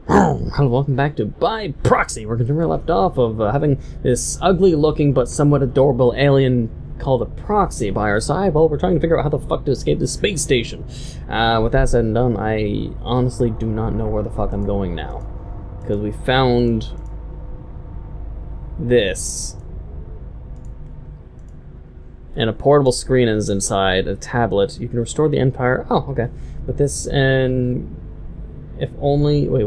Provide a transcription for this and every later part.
Hello, welcome back to By Proxy. We're continuing left off of having this ugly-looking but somewhat adorable alien called a proxy by our side. Well, we're trying to figure out how the fuck to escape the space station. With that said and done, I honestly do not know where the fuck I'm going now. Because we found this. And a portable screen is inside, a tablet. You can restore the Empire. Oh, okay. With this, and if only... Wait.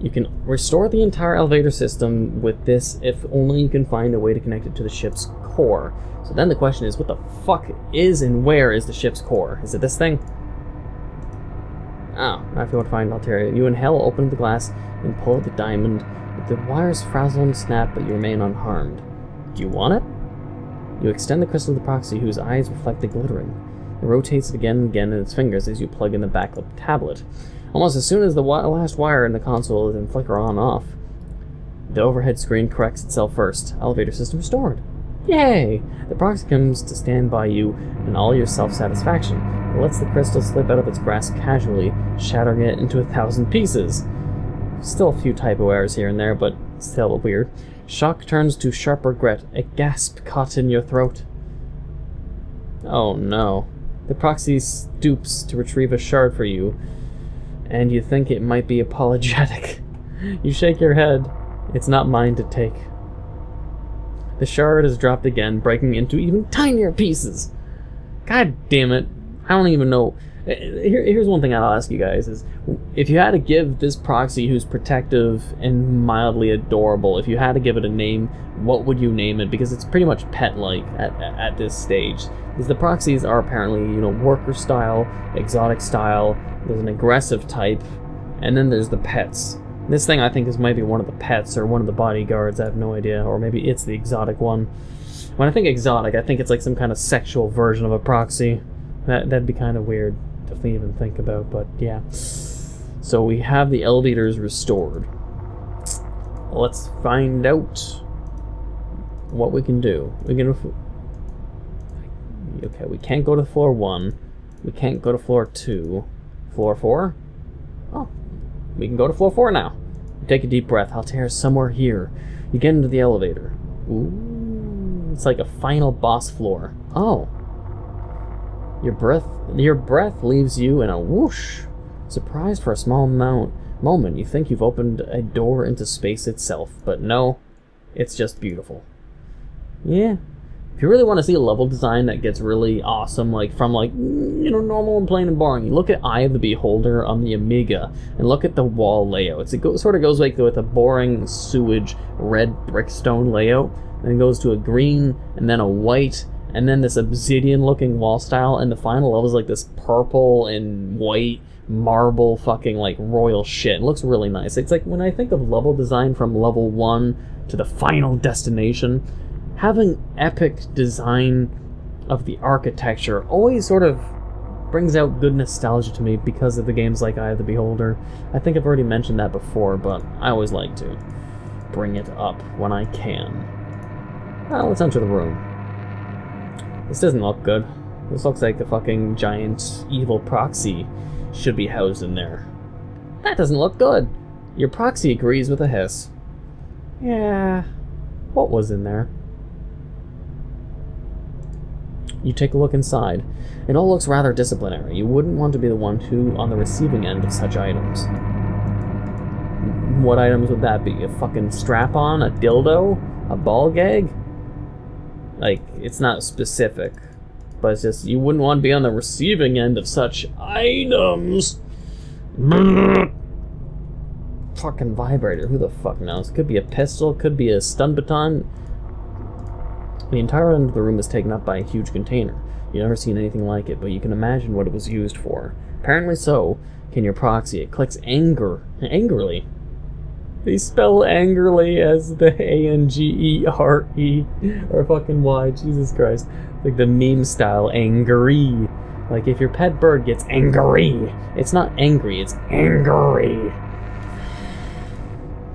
You can restore the entire elevator system with this if only you can find a way to connect it to the ship's core. So then the question is, what the fuck is and where is the ship's core? Is it this thing? Oh, now if you want to find Alteria. You inhale, open the glass, and pull out the diamond. The wires frazzle and snap, but you remain unharmed. Do you want it? You extend the crystal to the proxy, whose eyes reflect the glittering. It rotates it again and again in its fingers as you plug in the back of the tablet. Almost as soon as the last wire in the console is in flicker on off, the overhead screen corrects itself first. Elevator system restored. Yay! The proxy comes to stand by you in all your self-satisfaction. It lets the crystal slip out of its grasp casually, shattering it into 1,000 pieces. Still a few typo errors here and there, but still weird. Shock turns to sharp regret, a gasp caught in your throat. Oh no. The proxy stoops to retrieve a shard for you, and you think it might be apologetic. You shake your head. It's not mine to take. The shard is dropped again, breaking into even tinier pieces. God damn it. I don't even know. Here's one thing I'll ask you guys is, if you had to give this proxy who's protective and mildly adorable, if you had to give it a name, what would you name it? Because it's pretty much pet-like at this stage. Because the proxies are apparently, worker style, exotic style, there's an aggressive type, and then there's the pets. This thing I think is maybe one of the pets or one of the bodyguards, I have no idea, or maybe it's the exotic one. When I think exotic, I think it's like some kind of sexual version of a proxy. That'd be kind of weird to even think about, but yeah. So we have the elevators restored. Let's find out what we can do. Okay, we can't go to floor 1. We can't go to floor 2. Floor 4? Oh, we can go to floor 4 now. You take a deep breath. Altair's somewhere here. You get into the elevator. Ooh, it's like a final boss floor. Oh. Your breath leaves you in a whoosh. Surprised for a small moment, you think you've opened a door into space itself, but no, it's just beautiful. Yeah. If you really want to see a level design that gets really awesome, from normal and plain and boring, you look at Eye of the Beholder on the Amiga, and look at the wall layouts. It sort of goes with a boring sewage red brickstone layout, then it goes to a green, and then a white, and then this obsidian-looking wall style, and the final level is like this purple and white marble fucking royal shit. It looks really nice. It's like when I think of level design from level 1 to the final destination, having epic design of the architecture always sort of brings out good nostalgia to me because of the games like Eye of the Beholder. I think I've already mentioned that before, but I always like to bring it up when I can. Well, let's enter the room. This doesn't look good. This looks like the fucking giant evil proxy should be housed in there. That doesn't look good. Your proxy agrees with a hiss. Yeah, what was in there? You take a look inside. It all looks rather disciplinary. You wouldn't want to be the one who on the receiving end of such items. What items would that be? A fucking strap-on? A dildo? A ball gag? It's not specific, but it's just, you wouldn't want to be on the receiving end of such items. Fucking vibrator, who the fuck knows? Could be a pistol, could be a stun baton. The entire end of the room is taken up by a huge container. You've never seen anything like it, but you can imagine what it was used for. Apparently so can your proxy. It clicks angrily. They spell angrily as the A-N-G-E-R-E or fucking Y, Jesus Christ. Like the meme style, angry. Like if your pet bird gets angry, it's not angry, it's angry.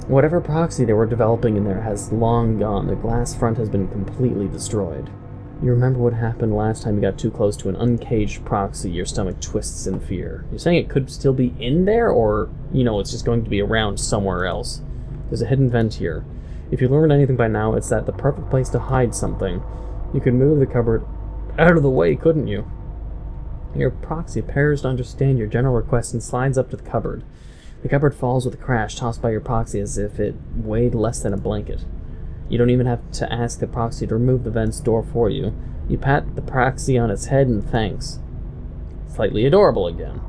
Whatever proxy they were developing in there has long gone. The glass front has been completely destroyed. You remember what happened last time you got too close to an uncaged proxy. Your stomach twists in fear. You're saying it could still be in there, or, you know, it's just going to be around somewhere else. There's a hidden vent here. If you learned anything by now, it's that the perfect place to hide something. You could move the cupboard out of the way, couldn't you? Your proxy appears to understand your general request and slides up to the cupboard. The cupboard falls with a crash, tossed by your proxy as if it weighed less than a blanket. You don't even have to ask the proxy to remove the vent's door for you. You pat the proxy on its head and thanks. Slightly adorable again.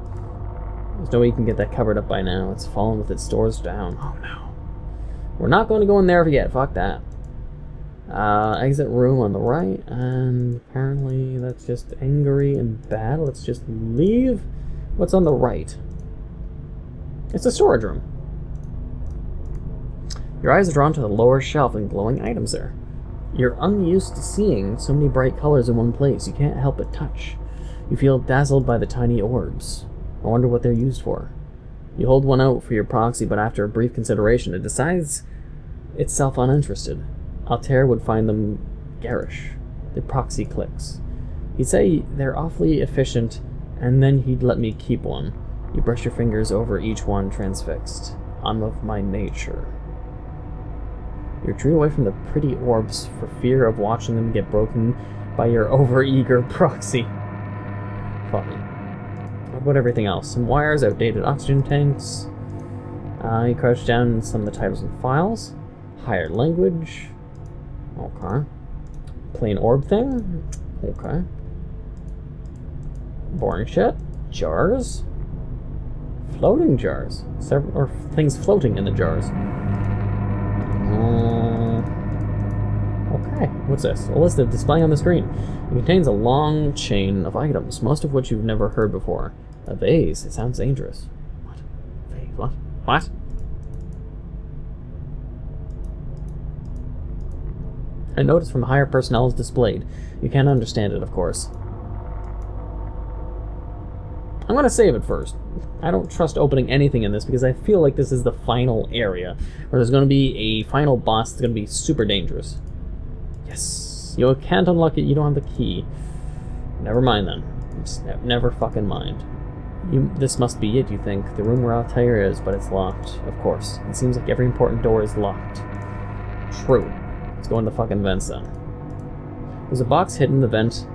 There's no way you can get that cupboard up by now. It's fallen with its doors down. Oh no. We're not going to go in there yet. Fuck that. Exit room on the right, and apparently that's just angry and bad. Let's just leave. What's on the right? It's a storage room. Your eyes are drawn to the lower shelf and glowing items there. You're unused to seeing so many bright colors in one place. You can't help but touch. You feel dazzled by the tiny orbs. I wonder what they're used for. You hold one out for your proxy, but after a brief consideration, it decides itself uninterested. Altair would find them garish. The proxy clicks. He'd say they're awfully efficient, and then he'd let me keep one. You brush your fingers over each one, transfixed. I'm of my nature. You're drew away from the pretty orbs for fear of watching them get broken by your over-eager proxy. Funny. What about everything else? Some wires, outdated oxygen tanks. You crouch down in some of the titles and files. Higher language. Okay. Plain orb thing. Okay. Boring shit. Jars. Floating jars. Or things floating in the jars. Okay, what's this? A list of display on the screen. It contains a long chain of items, most of which you've never heard before. A vase. It sounds dangerous. What? Vase? What? What? A notice from higher personnel is displayed. You can't understand it, of course. I'm going to save it first. I don't trust opening anything in this because I feel like this is the final area where there's going to be a final boss that's going to be super dangerous. Yes. You can't unlock it. You don't have the key. Never mind then. Just never fucking mind. This must be it, you think. The room where Altair is, but it's locked. Of course. It seems like every important door is locked. True. Let's go in the fucking vents then. There's a box hidden in the vent,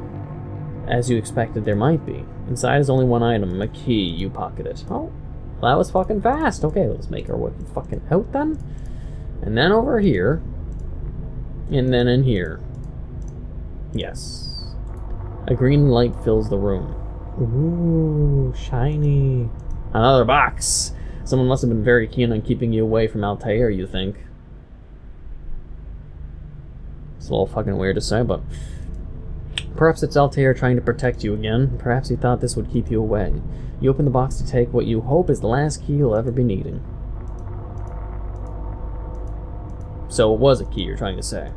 as you expected there might be. Inside is only one item, a key. You pocket it. Oh, well, that was fucking fast. Okay, let's make our way fucking out then. And then over here. And then in here. Yes. A green light fills the room. Ooh, shiny. Another box. Someone must have been very keen on keeping you away from Altair, you think. It's a little fucking weird to say, but perhaps it's Altair trying to protect you again. Perhaps he thought this would keep you away. You open the box to take what you hope is the last key you'll ever be needing. So it was a key, you're trying to say.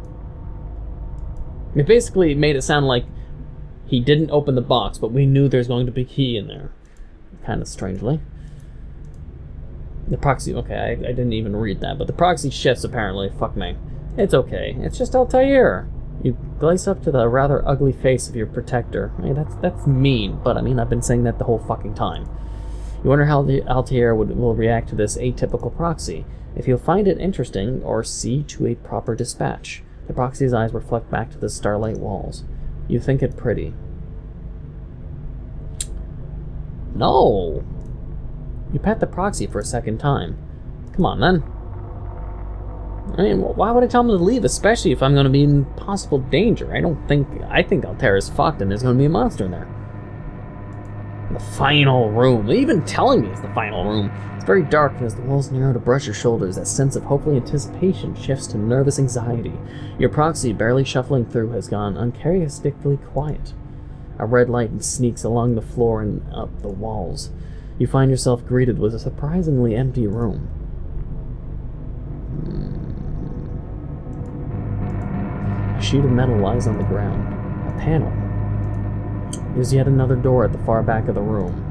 It basically made it sound like he didn't open the box, but we knew there's going to be a key in there. Kind of strangely. The proxy, okay, I didn't even read that, but the proxy shifts apparently. Fuck me. It's okay. It's just Altair. You glaze up to the rather ugly face of your protector. I mean, that's mean, but I mean, I've been saying that the whole fucking time. You wonder how the Altair will react to this atypical proxy. If you'll find it interesting, or see to a proper dispatch. The proxy's eyes reflect back to the starlight walls. You think it pretty. No! You pat the proxy for a second time. Come on, then. I mean, why would I tell him to leave, especially if I'm going to be in possible danger? I think Altair is fucked and there's going to be a monster in there. The final room. They're even telling me it's the final room. It's very dark, and as the walls narrow to brush your shoulders, that sense of hopeful anticipation shifts to nervous anxiety. Your proxy, barely shuffling through, has gone uncharacteristically quiet. A red light sneaks along the floor and up the walls. You find yourself greeted with a surprisingly empty room. A sheet of metal lies on the ground. A panel. There's yet another door at the far back of the room.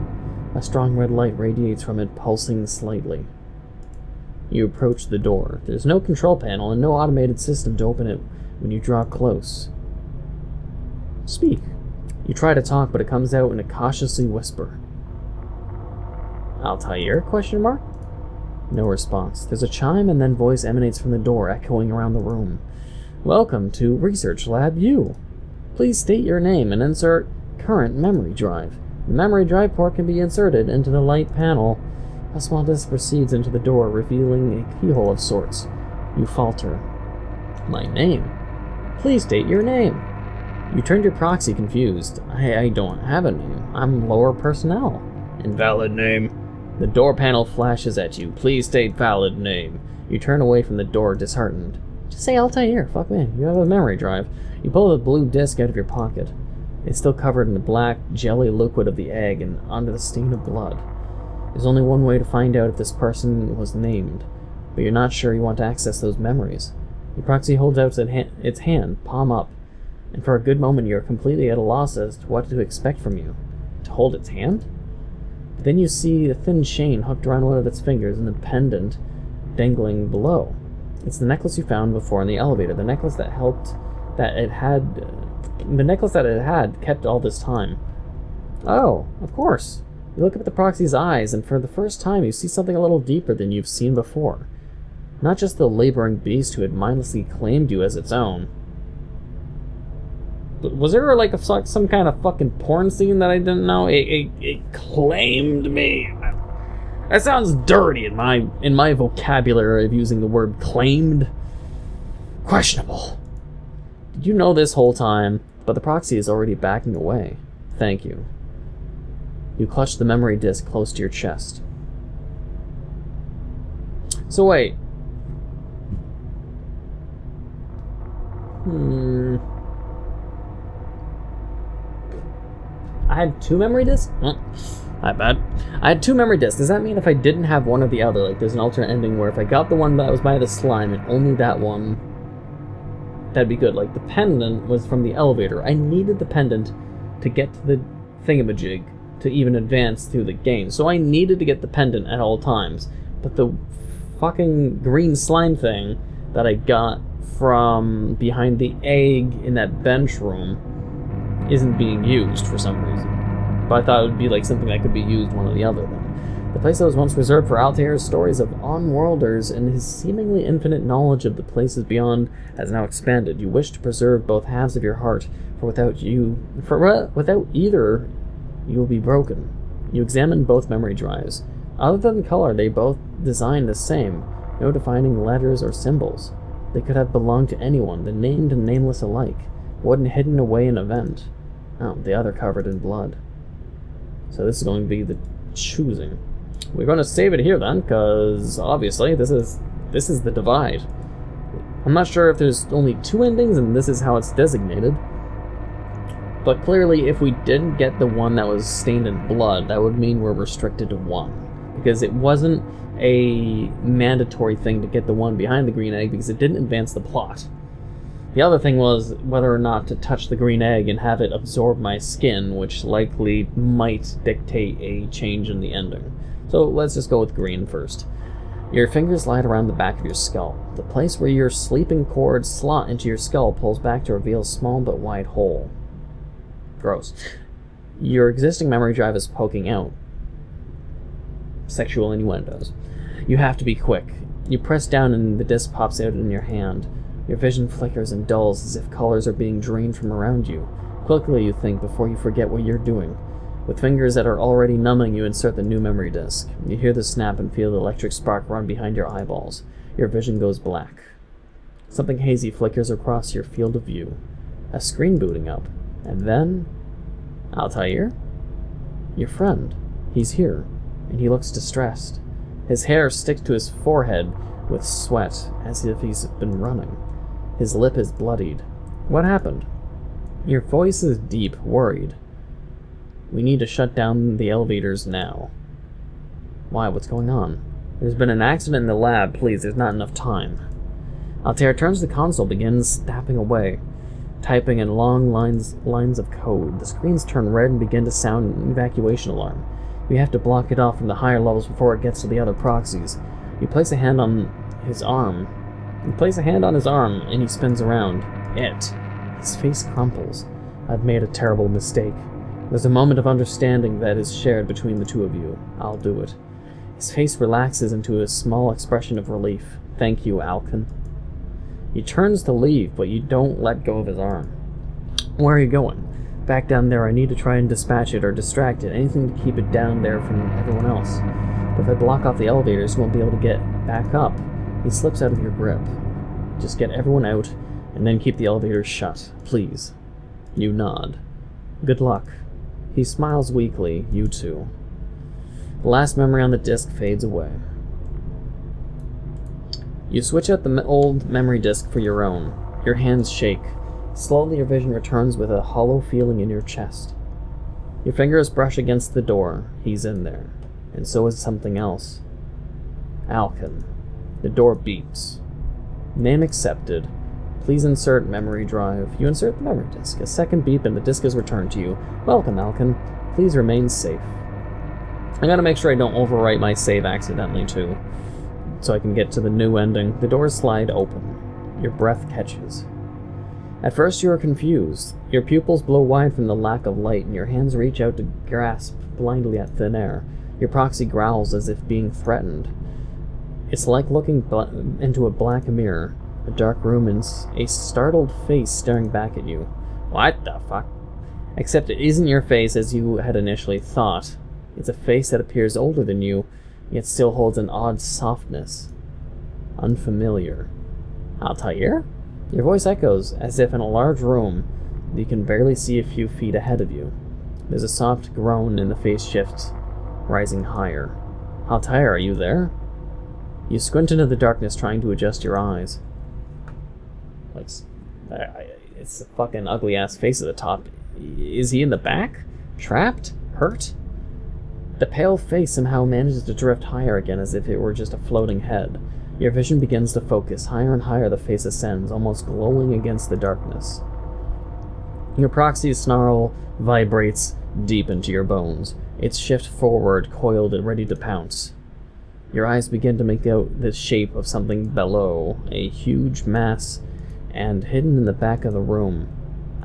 A strong red light radiates from it, pulsing slightly. You approach the door. There's no control panel and no automated system to open it when you draw close. Speak. You try to talk, but it comes out in a cautiously whisper. Altair? Question mark? No response. There's a chime, and then voice emanates from the door, echoing around the room. Welcome to Research Lab U. Please state your name and insert current memory drive. The memory drive port can be inserted into the light panel. A small disc proceeds into the door, revealing a keyhole of sorts. You falter. My name? Please state your name. You turned your proxy confused. I don't have a name. I'm lower personnel. Invalid name. The door panel flashes at you. Please state valid name. You turn away from the door, disheartened. Just say Altair. Fuck man, you have a memory drive. You pull the blue disc out of your pocket. It's still covered in the black jelly liquid of the egg and under the stain of blood. There's only one way to find out if this person was named, but you're not sure you want to access those memories. Your proxy holds out its hand, palm up, and for a good moment you're completely at a loss as to what to expect from you. To hold its hand? But then you see a thin chain hooked around one of its fingers and a pendant dangling below. It's the necklace you found before in the elevator, the necklace that it had kept all this time. Oh, of course. You look up at the proxy's eyes, and for the first time you see something a little deeper than you've seen before. Not just the laboring beast who had mindlessly claimed you as its own. But was there like some kind of fucking porn scene that I didn't know? It claimed me. That sounds dirty in my vocabulary of using the word claimed. Questionable. Did you know this whole time? But the proxy is already backing away. Thank you. You clutch the memory disk close to your chest. So wait. I had 2 memory disks? Not bad. I had 2 memory disks. Does that mean if I didn't have one or the other, like there's an alternate ending where if I got the one that was by the slime and only that one, that'd be good. Like the pendant was from the elevator. I needed the pendant to get to the thingamajig to even advance through the game. So I needed to get the pendant at all times. But the fucking green slime thing that I got from behind the egg in that bench room isn't being used for some reason. But I thought it would be like something that could be used one or the other then. The place that was once reserved for Altair's stories of on-worlders and his seemingly infinite knowledge of the places beyond has now expanded. You wish to preserve both halves of your heart, for without either, you will be broken. You examine both memory drives. Other than color, they both designed the same. No defining letters or symbols. They could have belonged to anyone, the named and nameless alike. One hidden away in a vent. Oh, the other covered in blood. So this is going to be the choosing. We're going to save it here then, because obviously this is the divide. I'm not sure if there's only 2 endings and this is how it's designated. But clearly if we didn't get the one that was stained in blood, that would mean we're restricted to 1. Because it wasn't a mandatory thing to get the one behind the green egg because it didn't advance the plot. The other thing was whether or not to touch the green egg and have it absorb my skin, which likely might dictate a change in the ending. So let's just go with green first. Your fingers glide around the back of your skull. The place where your sleeping cord slot into your skull pulls back to reveal a small but wide hole. Gross. Your existing memory drive is poking out. Sexual innuendos. You have to be quick. You press down and the disc pops out in your hand. Your vision flickers and dulls as if colors are being drained from around you. Quickly, you think, before you forget what you're doing. With fingers that are already numbing, you insert the new memory disk. You hear the snap and feel the electric spark run behind your eyeballs. Your vision goes black. Something hazy flickers across your field of view. A screen booting up. And then... Altair? Your friend. He's here. And he looks distressed. His hair sticks to his forehead with sweat, as if he's been running. His lip is bloodied. What happened? Your voice is deep, worried. We need to shut down the elevators now. Why? What's going on? There's been an accident in the lab. Please, there's not enough time. Altair turns to the console, begins tapping away, typing in long lines of code. The screens turn red and begin to sound an evacuation alarm. We have to block it off from the higher levels before it gets to the other proxies. You place a hand on his arm. And he spins around. His face crumples. I've made a terrible mistake. There's a moment of understanding that is shared between the two of you. I'll do it. His face relaxes into a small expression of relief. Thank you, Alkin. He turns to leave, but you don't let go of his arm. Where are you going? Back down there. I need to try and dispatch it or distract it. Anything to keep it down there from everyone else. But if I block off the elevators, you won't be able to get back up. He slips out of your grip. Just get everyone out, and then keep the elevators shut. Please. You nod. Good luck. He smiles weakly. You too. The last memory on the disk fades away. You switch out the old memory disk for your own. Your hands shake. Slowly your vision returns with a hollow feeling in your chest. Your fingers brush against the door. He's in there. And so is something else. Alkin. The door beeps. Name accepted. Please insert memory drive. You insert the memory disk. A second beep and the disk is returned to you. Welcome, Alkin. Please remain safe. I gotta make sure I don't overwrite my save accidentally, too, so I can get to the new ending. The doors slide open. Your breath catches. At first you are confused. Your pupils blow wide from the lack of light, and your hands reach out to grasp blindly at thin air. Your proxy growls as if being threatened. It's like looking into a black mirror, a dark room, and a startled face staring back at you. What the fuck? Except it isn't your face as you had initially thought. It's a face that appears older than you, yet still holds an odd softness. Unfamiliar. Altair? Your voice echoes, as if in a large room that you can barely see a few feet ahead of you. There's a soft groan and the face shifts, rising higher. Altair, are you there? You squint into the darkness, trying to adjust your eyes. It's a fucking ugly-ass face at the top. Is he in the back? Trapped? Hurt? The pale face somehow manages to drift higher again, as if it were just a floating head. Your vision begins to focus. Higher and higher the face ascends, almost glowing against the darkness. Your proxy's snarl vibrates deep into your bones. Its shift forward, coiled and ready to pounce. Your eyes begin to make out the shape of something below, a huge mass, and hidden in the back of the room,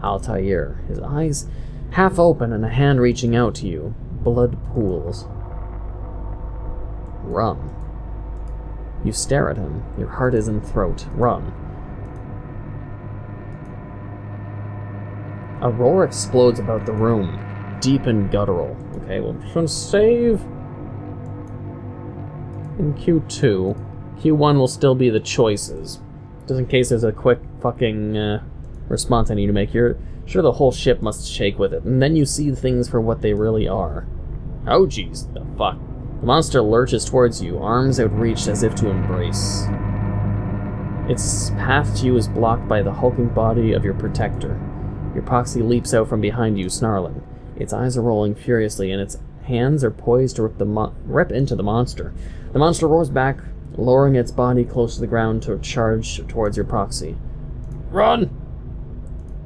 Altair, his eyes half open and a hand reaching out to you. Blood pools. Run. You stare at him. Your heart is in throat. Run. A roar explodes about the room, deep and guttural. Okay, well, save in Q2. Q1 will still be the choices. Just in case there's a quick fucking response I need to make. You're sure the whole ship must shake with it, and then you see things for what they really are. Oh jeez, the fuck. The monster lurches towards you, arms outreached as if to embrace. Its path to you is blocked by the hulking body of your protector. Your proxy leaps out from behind you, snarling. Its eyes are rolling furiously, and its hands are poised to rip into the monster. The monster roars back, lowering its body close to the ground to charge towards your proxy. Run!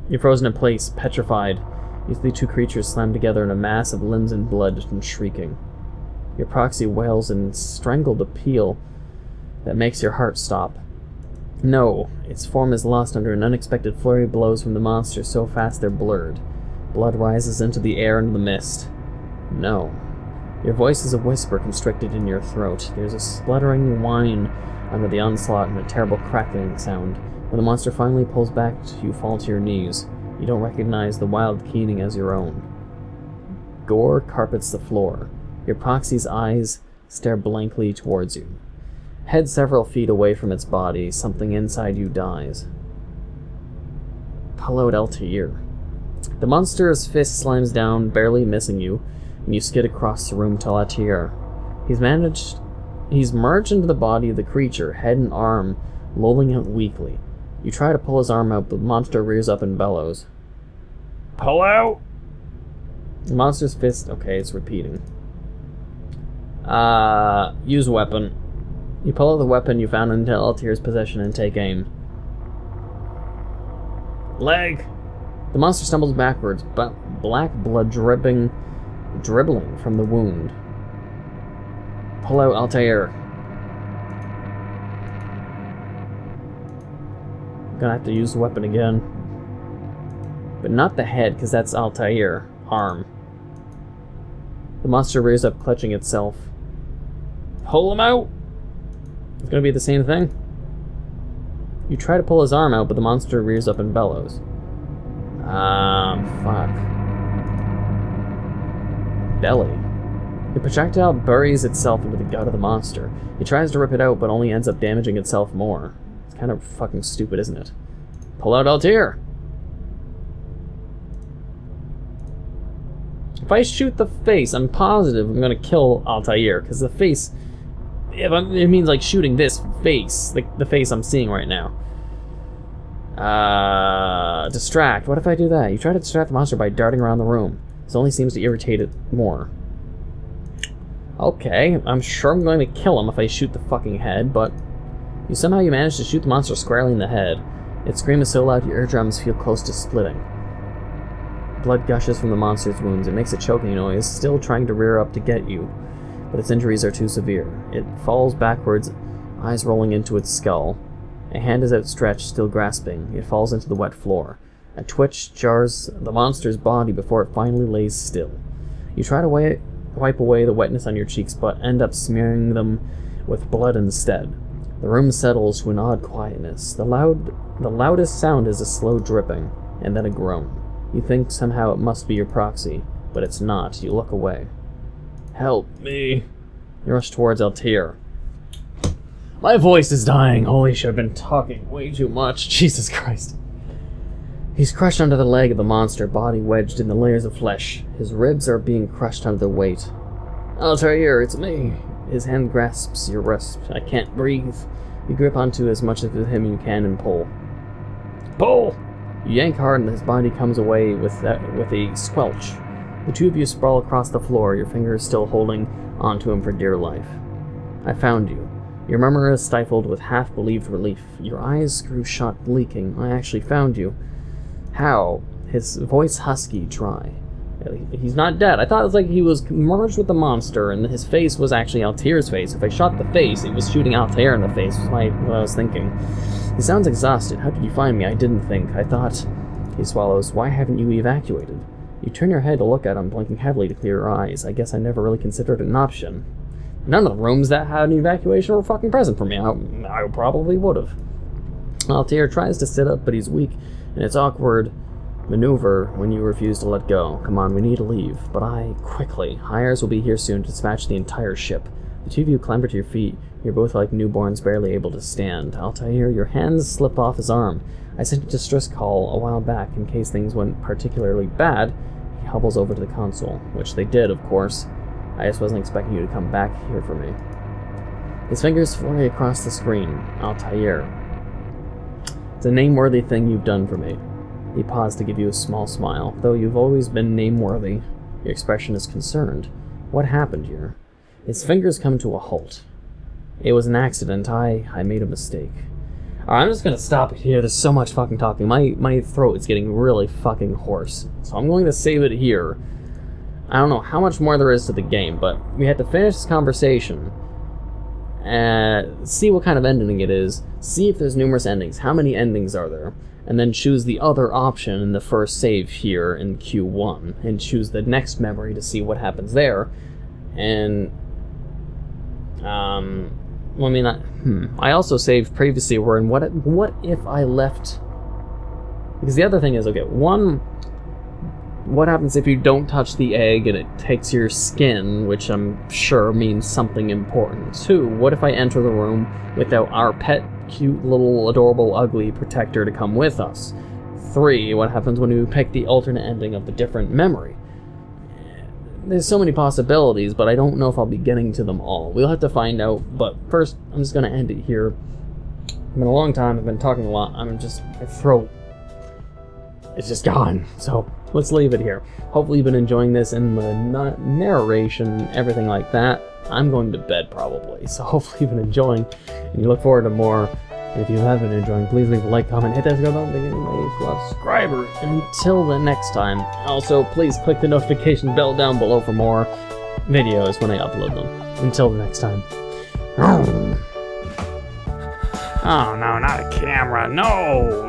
You're frozen in place, petrified. You see the two creatures slammed together in a mass of limbs and blood and shrieking. Your proxy wails in strangled appeal that makes your heart stop. No, its form is lost under an unexpected flurry of blows from the monster so fast they're blurred. Blood rises into the air and the mist. No. Your voice is a whisper constricted in your throat. There's a spluttering whine under the onslaught and a terrible crackling sound. When the monster finally pulls back, you fall to your knees. You don't recognize the wild keening as your own. Gore carpets the floor. Your proxy's eyes stare blankly towards you. Head several feet away from its body, something inside you dies. Pull out Altair. The monster's fist slams down, barely missing you, and you skid across the room to Altair. He's merged into the body of the creature, head and arm lolling out weakly. You try to pull his arm out, but the monster rears up and bellows. Pull out! The monster's fist... Okay, it's repeating. Use weapon. You pull out the weapon you found in Altair's possession and take aim. Leg! The monster stumbles backwards, but black blood dribbling from the wound. Pull out Altair. Gonna have to use the weapon again. But not the head, because that's Altair. Arm. The monster rears up, clutching itself. Pull him out! It's gonna be the same thing. You try to pull his arm out, but the monster rears up and bellows. Fuck. Belly. The projectile buries itself into the gut of the monster. It tries to rip it out, but only ends up damaging itself more. It's kind of fucking stupid, isn't it? Pull out Altair! If I shoot the face, I'm positive I'm gonna kill Altair, because the face... it means like shooting this face, the face I'm seeing right now. Distract. What if I do that? You try to distract the monster by darting around the room. This only seems to irritate it more. Okay, I'm sure I'm going to kill him if I shoot the fucking head, but... Somehow you manage to shoot the monster squarely in the head. Its scream is so loud your eardrums feel close to splitting. Blood gushes from the monster's wounds. It makes a choking noise, still trying to rear up to get you. But its injuries are too severe. It falls backwards, eyes rolling into its skull. A hand is outstretched, still grasping. It falls into the wet floor. A twitch jars the monster's body before it finally lays still. You try to wipe away the wetness on your cheeks, but end up smearing them with blood instead. The room settles to an odd quietness. The loudest sound is a slow dripping, and then a groan. You think somehow it must be your proxy, but it's not. You look away. Help me. You rush towards Altair. My voice is dying. Holy shit, I've been talking way too much. Jesus Christ. He's crushed under the leg of the monster, body wedged in the layers of flesh. His ribs are being crushed under their weight. Altair, it's me. His hand grasps your wrist. I can't breathe. You grip onto as much of him you can and pull. Pull! You yank hard and his body comes away with a squelch. The two of you sprawl across the floor, your fingers still holding onto him for dear life. I found you. Your murmur is stifled with half-believed relief. Your eyes grew shut, leaking. I actually found you. How? His voice husky, dry. He's not dead. I thought it was like he was merged with the monster and his face was actually Altair's face. If I shot the face, it was shooting Altair in the face, was what I was thinking. He sounds exhausted. How did you find me? I didn't think. I thought... He swallows. Why haven't you evacuated? You turn your head to look at him, blinking heavily to clear your eyes. I guess I never really considered it an option. None of the rooms that had an evacuation were fucking present for me. I probably would have. Altair tries to sit up, but he's weak, and it's awkward maneuver when you refuse to let go. Come on, we need to leave. But quickly. Hires will be here soon to dispatch the entire ship. The two of you clamber to your feet. You're both like newborns, barely able to stand. Altair, your hands slip off his arm. I sent a distress call a while back in case things went particularly bad. He hobbles over to the console, which they did, of course. I just wasn't expecting you to come back here for me. His fingers flurry across the screen. Altair. It's a name-worthy thing you've done for me. He paused to give you a small smile. Though you've always been name-worthy, your expression is concerned. What happened here? His fingers come to a halt. It was an accident. I made a mistake. Alright, I'm just gonna stop it here. There's so much fucking talking. My throat is getting really fucking hoarse. So I'm going to save it here. I don't know how much more there is to the game, but we had to finish this conversation. See what kind of ending it is. See if there's numerous endings. How many endings are there? And then choose the other option in the first save here in Q1. And choose the next memory to see what happens there. And... Well, I mean, I also saved previously where in what if I left... Because the other thing is, okay, one... What happens if you don't touch the egg and it takes your skin, which I'm sure means something important? 2, what if I enter the room without our pet, cute, little, adorable, ugly protector to come with us? 3, what happens when we pick the alternate ending of the different memory? There's so many possibilities, but I don't know if I'll be getting to them all. We'll have to find out, but first, I'm just going to end it here. It's been a long time, I've been talking a lot, my throat is just gone, so let's leave it here. Hopefully you've been enjoying this and the narration, everything like that. I'm going to bed probably, so hopefully you've been enjoying and you look forward to more. And if you have been enjoying, please leave a like, comment, hit that subscribe button, become a subscriber. And until the next time, also please click the notification bell down below for more videos when I upload them. Until the next time. Oh no, not a camera. No.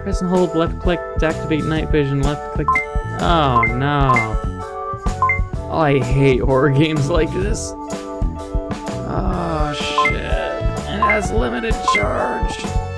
Press and hold, left click to activate night vision, left click. Oh no. Oh, I hate horror games like this. Oh shit. It has limited charge.